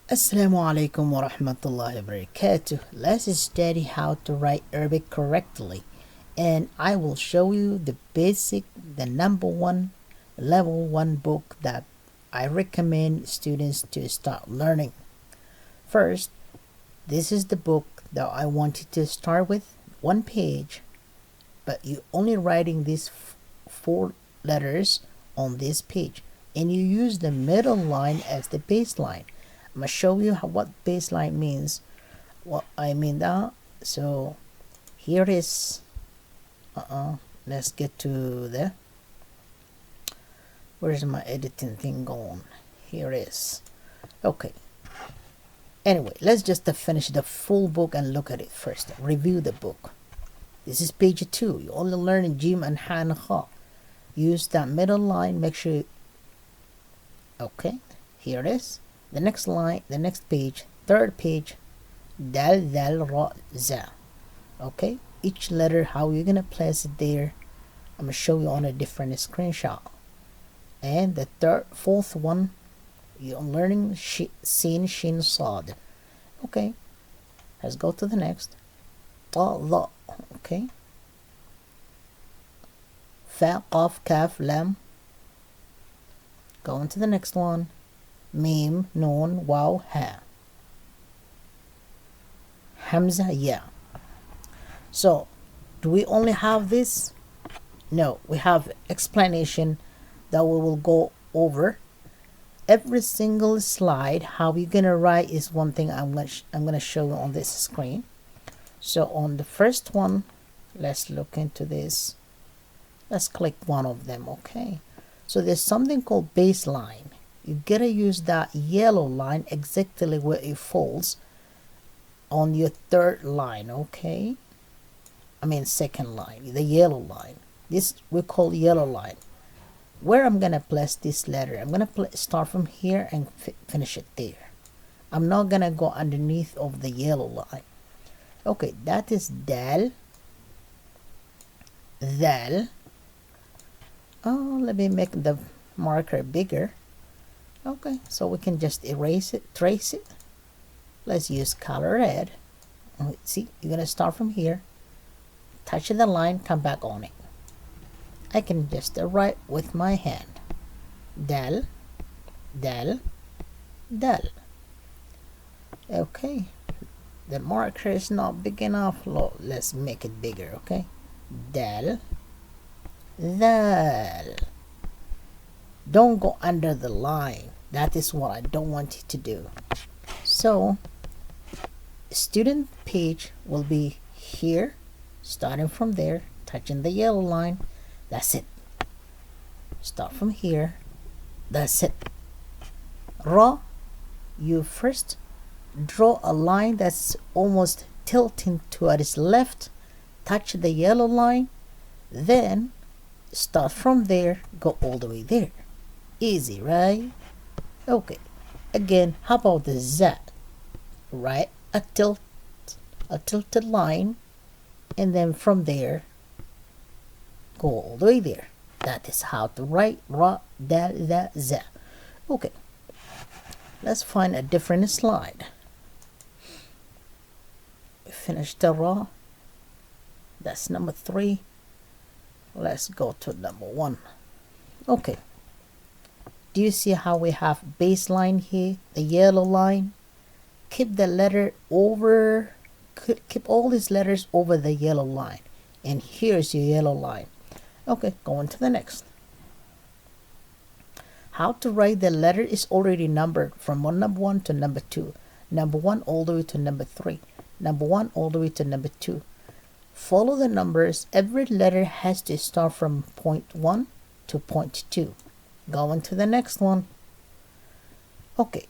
Assalamu alaikum wa rahmatullahi wa barakatuh. Let's study how to write Arabic correctly. And I will show you the number one, level one book that I recommend students to start learning. First, this is the book that I wanted to start with, one page, but you only writing these four letters on this page, and you use the middle line as the baseline. I'm gonna show you what baseline means. What I mean that. So here is. Let's get to the. Where's my editing thing going? Here is. Okay. Anyway, let's just finish the full book and look at it first. Review the book. This is page 2. You only learn Jim and Ha and Kha. Use that middle line. Make sure. Okay. Here it is. The next line, the next page, third page, dal dal ra za. Okay, each letter, how you're gonna place it there, I'm gonna show you on a different screenshot. And the fourth one, you're learning sin shin sad. Okay, let's go to the next. Ta la. Okay. Fa qaf kaf lam. Go on to the next one. Mim, Noon, Waw, Ha. Hamza, Ya. So, do we only have this? No, we have explanation that we will go over. Every single slide, how you're gonna write is one thing I'm gonna show you on this screen. So on the first one, let's look into this. Let's click one of them, okay? So there's something called baseline. You gotta use that yellow line exactly where it falls on your third line, okay? I mean second line, the yellow line. This we call yellow line. Where I'm gonna place this letter, I'm gonna start from here and finish it there. I'm not gonna go underneath of the yellow line. Okay, that is dal. Dal. Oh, let me make the marker bigger. Okay, so we can just erase it, trace it. Let's use color red. See, you're gonna start from here, touch the line, come back on it. I can just write with my hand. Dal, dal, dal. Okay, the marker is not big enough. Let's make it bigger, okay? Dal, dal. Don't go under the line. That is what I don't want you to do. So, student page will be here, starting from there, touching the yellow line. That's it. Start from here. That's it. Ra, you first draw a line that's almost tilting to its left, touch the yellow line, then start from there, go all the way there. Easy, right? Okay. Again, how about the Z? Right? A tilted line, and then from there, go all the way there. That is how to write Ra, Dal, Da, Z. Okay. Let's find a different slide. Finish the Ra. That's number 3. Let's go to number 1. Okay. Do you see how we have baseline here, the yellow line? Keep the letter over, keep all these letters over the yellow line. And here's your yellow line. Okay, going to the next. How to write the letter is already numbered from number 1 to number 2. Number 1 all the way to number 3. Number 1 all the way to number 2. Follow the numbers. Every letter has to start from point 1 to point 2. Going to the next one. Okay.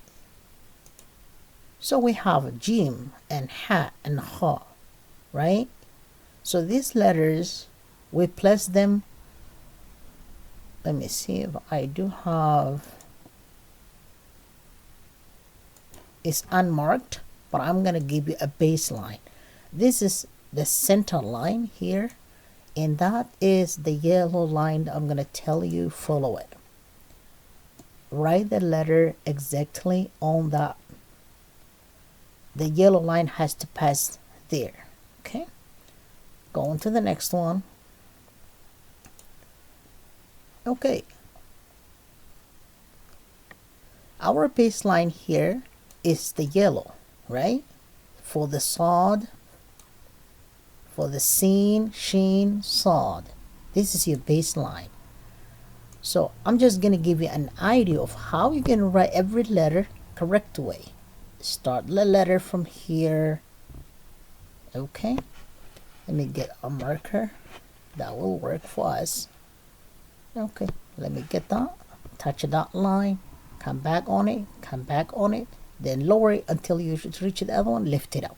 So we have Jim and Ha and Ha, right? So these letters, we place them. Let me see if I do have. It's unmarked, but I'm going to give you a baseline. This is the center line here, and that is the yellow line that I'm going to tell you follow it. Write the letter exactly on that the yellow line has to pass there. Okay, go on to the next one. Okay, our baseline here is the yellow, right? For the sod, for the scene, sheen, sod. This is your baseline. So I'm just gonna give you an idea of how you can write every letter correct way. Start the letter from here. Okay, let me get a marker that will work for us. Okay, let me get that, touch that line, come back on it, come back on it, then lower it until you reach the other one, lift it up.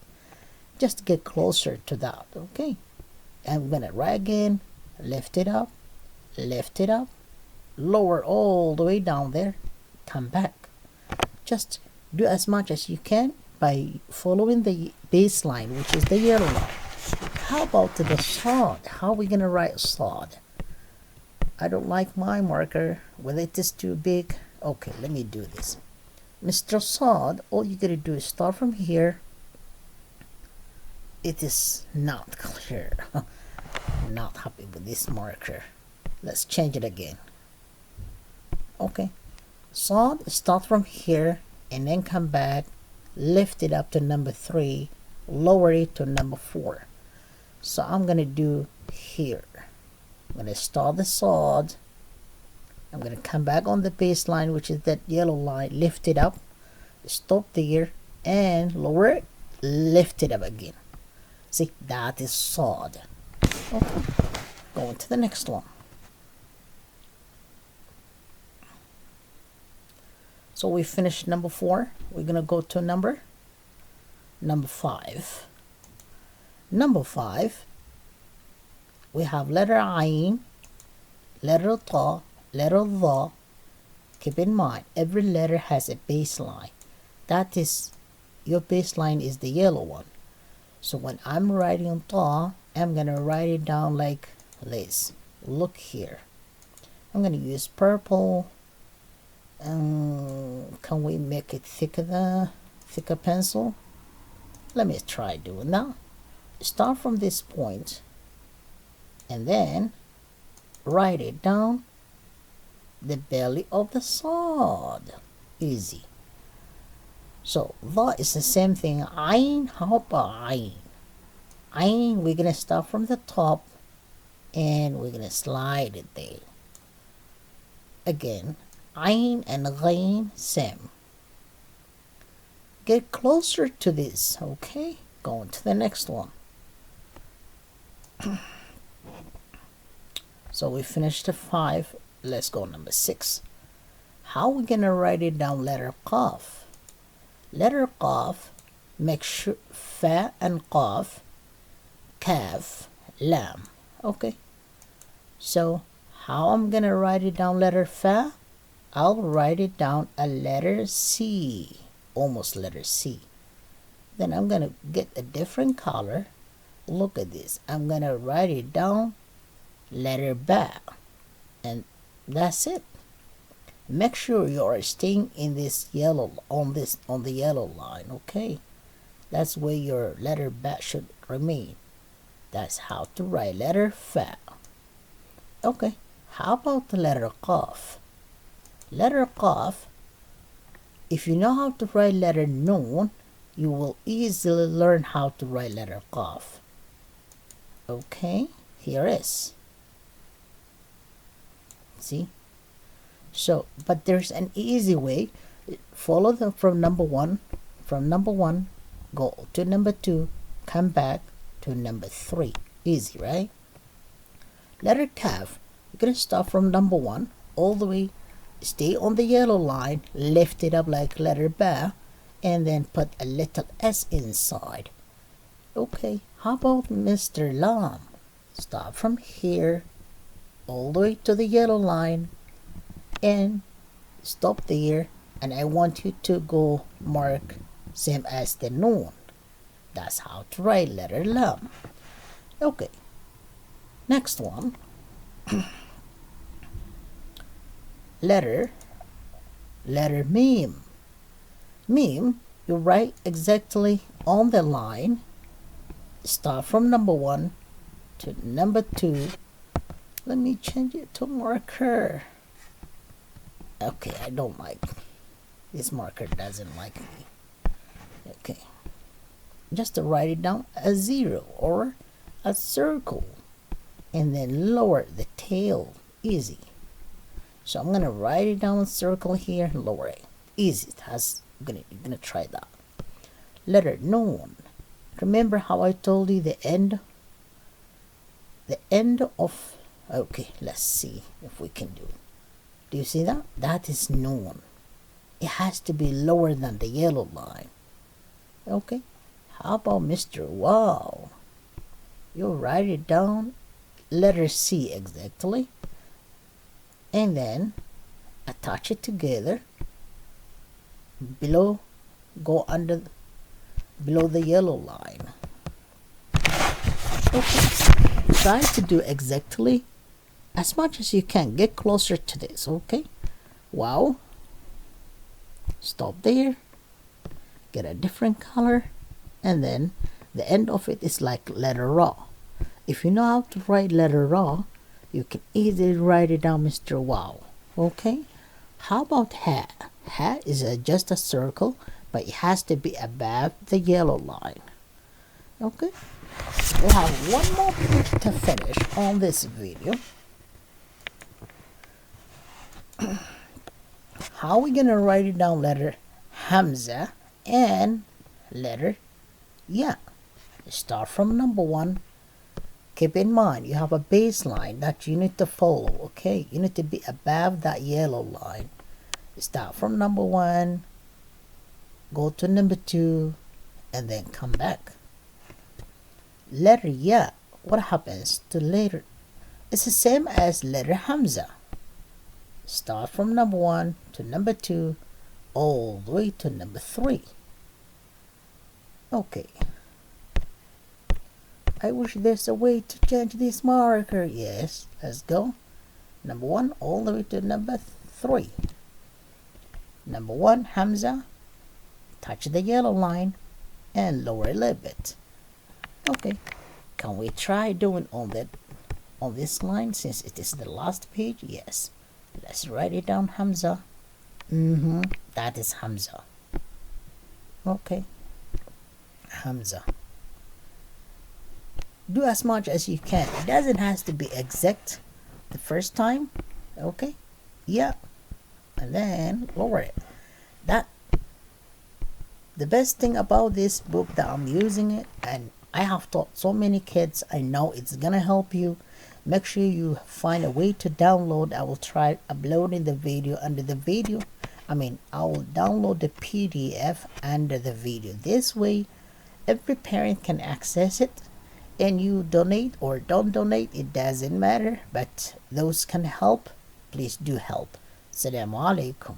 Just get closer to that. Okay, I'm gonna write again, lift it up, lower all the way down there, come back. Just do as much as you can by following the baseline, which is the yellow line. How about the sod? How are we gonna write sod? I don't like my marker when it is too big. Okay, let me do this. Mr. Sod, all you gotta do is start from here. It is not clear. Not happy with this marker. Let's change it again. Okay, sod, start from here and then come back, lift it up to number 3, lower it to number 4. So I'm gonna do here. I'm going to start the sod. I'm going to come back on the baseline, which is that yellow line, lift it up, stop there, and lower it, lift it up again. See, that is sod. Okay, going to the next one. So we finished number 4. We're going to go to number 5. Number 5. We have letter Ain, letter Ta, letter Dha. Keep in mind, every letter has a baseline. That is, your baseline is the yellow one. So when I'm writing Ta, I'm going to write it down like this. Look here. I'm going to use purple. Can we make it thicker pencil? Let me try doing that. Start from this point and then write it down the belly of the sod. Easy. So that is the same thing. Ain, how about Ain? Ain, we're gonna start from the top and we're gonna slide it there. Again, Ain and Ghain, same. Get closer to this, okay? Going to the next one. So we finished the 5. Let's go number 6. How are we gonna write it down? Letter Qaf. Letter Qaf, make sure Fa and Qaf, Kaf, Lam. Okay. So how I'm gonna write it down? Letter Fa, I'll write it down a letter C, almost letter C. Then I'm gonna get a different color. Look at this. I'm gonna write it down letter Ba, and that's it. Make sure you are staying in this yellow on the yellow line. Okay, that's where your letter Ba should remain. That's how to write letter Fa. Okay, how about the letter Qaf? Letter Qaf, if you know how to write letter Noon, you will easily learn how to write letter Qaf. Okay, here is. See? So, but there's an easy way. Follow them from number 1. From number 1, go to number 2, come back to number 3. Easy, right? Letter Kaf, you're going to start from number 1 all the way, stay on the yellow line, lift it up like letter Ba, and then put a little S inside. Okay, how about Mr. Lam? Start from here all the way to the yellow line and stop there, and I want you to go mark same as the Noon. That's how to write letter Lam. Okay, next one. letter Mim. Mim, You write exactly on the line. Start from number 1 to number 2. Let me change it to marker. Okay, I don't like this marker, doesn't like me. Okay, just to write it down a 0 or a circle, and then lower the tail. Easy. So I'm gonna write it down a circle here, lower it. Easy. You're gonna try that. Letter known. Remember how I told you the end of, okay, let's see if we can do it. Do you see that? That is known. It has to be lower than the yellow line. Okay, how about Mr. Wow? You write it down, letter C exactly, and then attach it together. Below the yellow line. Okay, try to do exactly as much as you can. Get closer to this. Okay, wow. Stop there, get a different color, and then the end of it is like letter raw. If you know how to write letter raw, you can easily write it down, Mr. Wow. Okay, how about hat? Hat is just a circle, but it has to be above the yellow line. Okay, we have one more page to finish on this video. How are we gonna write it down? Letter Hamza and letter Ya. Start from number 1. Keep in mind you have a baseline that you need to follow. Okay, you need to be above that yellow line. Start from number 1, go to number 2, and then come back. Letter Ya, what happens to letter? It's the same as letter Hamza. Start from number 1 to number 2, all the way to number 3. Okay. I wish there's a way to change this marker. Yes, let's go. Number 1 all the way to number 3. Number 1, Hamza. Touch the yellow line and lower a little bit. Okay. Can we try doing on this line since it is the last page? Yes. Let's write it down, Hamza. That is Hamza. Okay. Hamza. Do as much as you can. It doesn't have to be exact the first time. Okay. Yeah. And then lower it. The best thing about this book that I'm using it, and I have taught so many kids, I know it's gonna help you. Make sure you find a way to download. I will try uploading the video under the video. I will download the PDF under the video. This way every parent can access it, and you donate or don't donate, it doesn't matter, but those can help. Please do help. Assalamu alaikum.